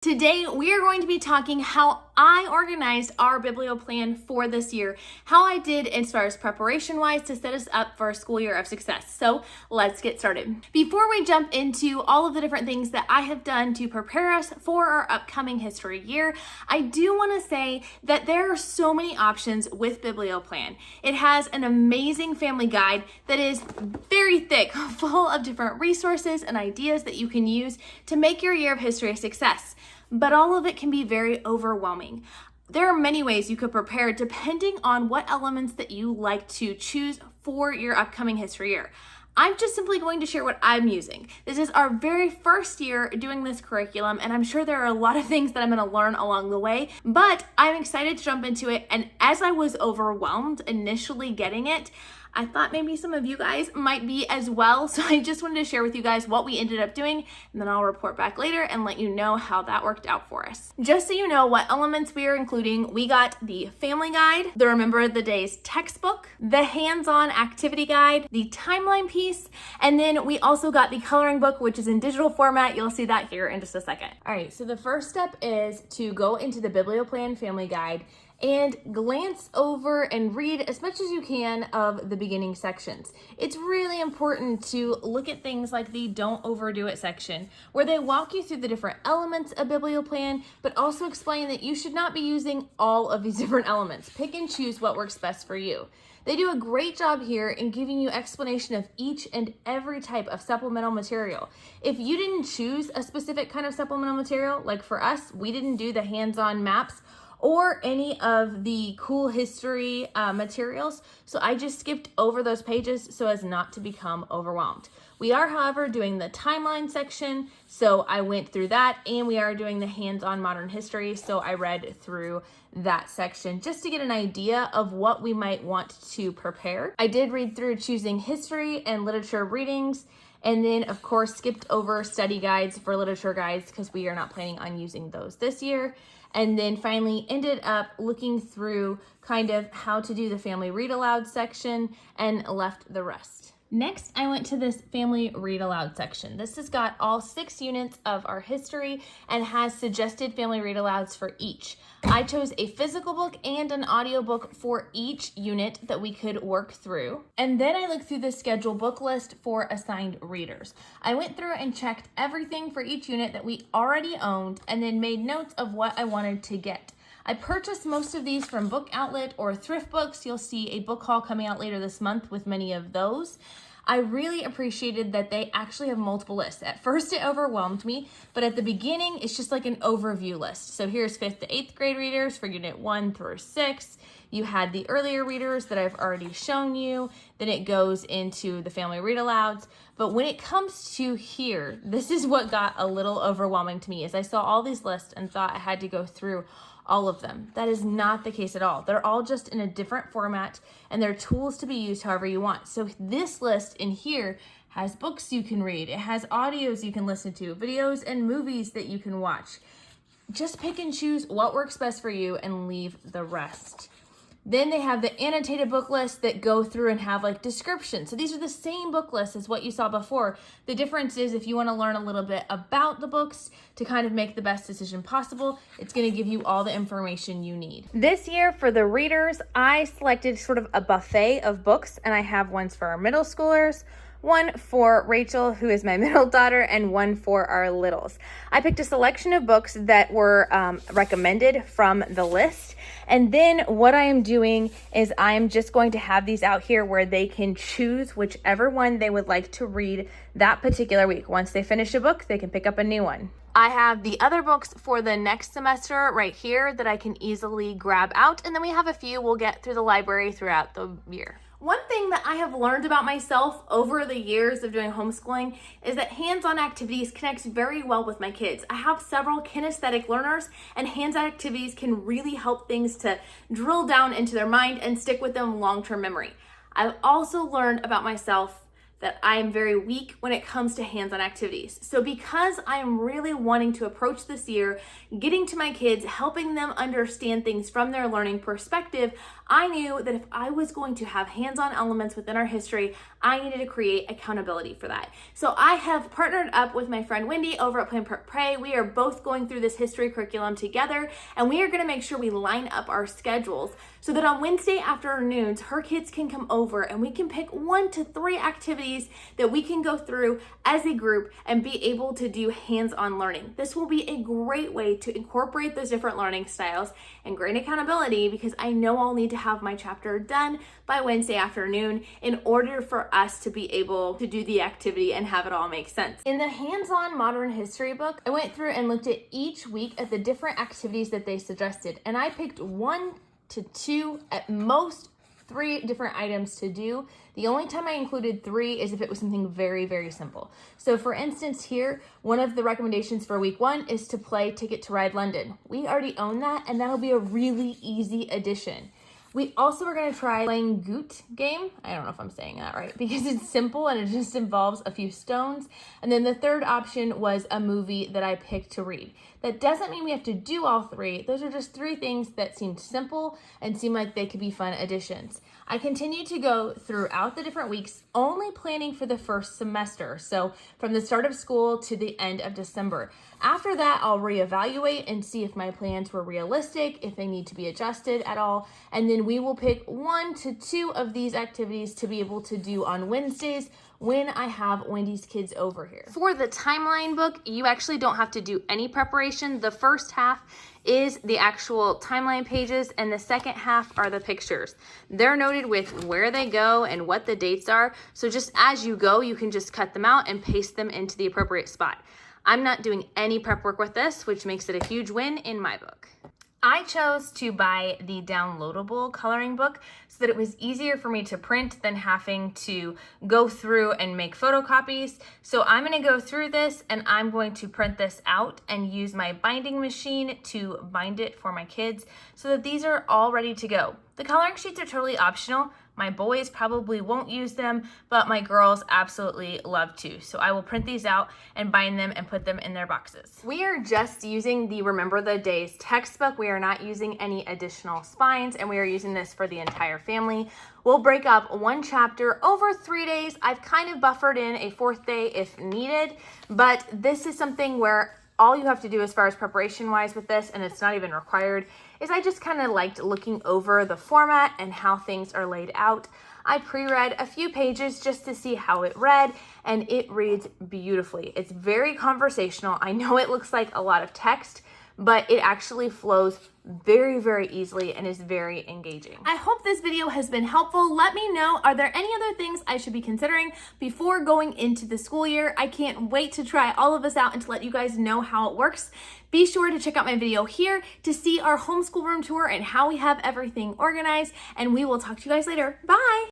Today, we are going to be talking how I organized our Biblioplan for this year, how I did as far as preparation-wise to set us up for a school year of success. So let's get started. Before we jump into all of the different things that I have done to prepare us for our upcoming history year, I do want to say that there are so many options with Biblioplan. It has an amazing family guide that is very thick, full of different resources and ideas that you can use to make your year of history a success. But all of it can be very overwhelming. There are many ways you could prepare depending on what elements that you like to choose for your upcoming history year. I'm just simply going to share what I'm using. This is our very first year doing this curriculum, and I'm sure there are a lot of things that I'm going to learn along the way, but I'm excited to jump into it. And as I was overwhelmed initially getting it, I thought maybe some of you guys might be as well. So I just wanted to share with you guys what we ended up doing, and then I'll report back later and let you know how that worked out for us. Just so you know what elements we are including, we got the family guide, the Remember the Days textbook, the hands-on activity guide, the timeline piece, and then we also got the coloring book, which is in digital format. You'll see that here in just a second. All right, so the first step is to go into the Biblioplan family guide and glance over and read as much as you can of the beginning sections. It's really important to look at things like the Don't Overdo It section, where they walk you through the different elements of Biblioplan, but also explain that you should not be using all of these different elements. Pick and choose what works best for you. They do a great job here in giving you explanation of each and every type of supplemental material. If you didn't choose a specific kind of supplemental material, like for us, we didn't do the hands-on maps or any of the cool history materials. So I just skipped over those pages so as not to become overwhelmed. We are, however, doing the timeline section, so I went through that, and we are doing the hands-on modern history, so I read through that section just to get an idea of what we might want to prepare. I did read through choosing history and literature readings, and then, of course, skipped over study guides for literature guides because we are not planning on using those this year. And then finally ended up looking through kind of how to do the family read aloud section and left the rest. Next, I went to this family read aloud section. This has got all 6 units of our history and has suggested family read alouds for each. I chose a physical book and an audiobook for each unit that we could work through. And then I looked through the schedule book list for assigned readers. I went through and checked everything for each unit that we already owned and then made notes of what I wanted to get. I purchased most of these from Book Outlet or Thrift Books. You'll see a book haul coming out later this month with many of those. I really appreciated that they actually have multiple lists. At first it overwhelmed me, but at the beginning it's just like an overview list. So here's 5th to 8th grade readers for unit 1 through 6. You had the earlier readers that I've already shown you. Then it goes into the family read alouds. But when it comes to here, this is what got a little overwhelming to me, as I saw all these lists and thought I had to go through all of them. That is not the case at all. They're all just in a different format, and they're tools to be used however you want. So this list in here has books you can read. It has audios you can listen to, videos and movies that you can watch. Just pick and choose what works best for you and leave the rest. Then they have the annotated book lists that go through and have like descriptions. So these are the same book lists as what you saw before. The difference is if you want to learn a little bit about the books to kind of make the best decision possible, it's going to give you all the information you need. This year for the readers, I selected sort of a buffet of books, and I have ones for our middle schoolers, one for Rachel, who is my middle daughter, and one for our littles. I picked a selection of books that were recommended from the list. And then what I am doing is I am just going to have these out here where they can choose whichever one they would like to read that particular week. Once they finish a book, they can pick up a new one. I have the other books for the next semester right here that I can easily grab out. And then we have a few we'll get through the library throughout the year. One thing that I have learned about myself over the years of doing homeschooling is that hands-on activities connects very well with my kids. I have several kinesthetic learners, and hands-on activities can really help things to drill down into their mind and stick with them long-term memory. I've also learned about myself that I am very weak when it comes to hands-on activities. So because I am really wanting to approach this year, getting to my kids, helping them understand things from their learning perspective, I knew that if I was going to have hands-on elements within our history, I needed to create accountability for that. So I have partnered up with my friend Wendy over at Plan Prep Pray. We are both going through this history curriculum together, and we are gonna make sure we line up our schedules so that on Wednesday afternoons, her kids can come over and we can pick 1 to 3 activities that we can go through as a group and be able to do hands-on learning. This will be a great way to incorporate those different learning styles and great accountability, because I know I'll need to have my chapter done by Wednesday afternoon in order for us to be able to do the activity and have it all make sense. In the hands-on modern history book, I went through and looked at each week at the different activities that they suggested, and I picked 1 to 2, at most 3 different items to do. The only time I included 3 is if it was something very, very simple. So for instance here, one of the recommendations for week 1 is to play Ticket to Ride London. We already own that, and that'll be a really easy addition. We also are going to try playing Goot game. I don't know if I'm saying that right, because it's simple and it just involves a few stones. And then the third option was a movie that I picked to read. That doesn't mean we have to do all 3. Those are just 3 things that seemed simple and seemed like they could be fun additions. I continued to go throughout the different weeks, only planning for the first semester. So from the start of school to the end of December. After that, I'll reevaluate and see if my plans were realistic, if they need to be adjusted at all. And then we will pick 1 to 2 of these activities to be able to do on Wednesdays when I have Wendy's kids over here. For the timeline book, you actually don't have to do any preparation. The first half is the actual timeline pages, and the second half are the pictures. They're noted with where they go and what the dates are. So just as you go, you can just cut them out and paste them into the appropriate spot. I'm not doing any prep work with this, which makes it a huge win in my book. I chose to buy the downloadable coloring book so that it was easier for me to print than having to go through and make photocopies. So I'm going to go through this and I'm going to print this out and use my binding machine to bind it for my kids so that these are all ready to go. The coloring sheets are totally optional. My boys probably won't use them, but my girls absolutely love to. So I will print these out and bind them and put them in their boxes. We are just using the Remember the Days textbook. We are not using any additional spines, and we are using this for the entire family. We'll break up 1 chapter over 3 days. I've kind of buffered in a 4th day if needed, but this is something where all you have to do as far as preparation wise with this, and it's not even required, is I just kind of liked looking over the format and how things are laid out. I pre-read a few pages just to see how it read, and it reads beautifully. It's very conversational. I know it looks like a lot of text, but it actually flows very, very easily and is very engaging. I hope this video has been helpful. Let me know, are there any other things I should be considering before going into the school year? I can't wait to try all of this out and to let you guys know how it works. Be sure to check out my video here to see our homeschool room tour and how we have everything organized, and we will talk to you guys later. Bye!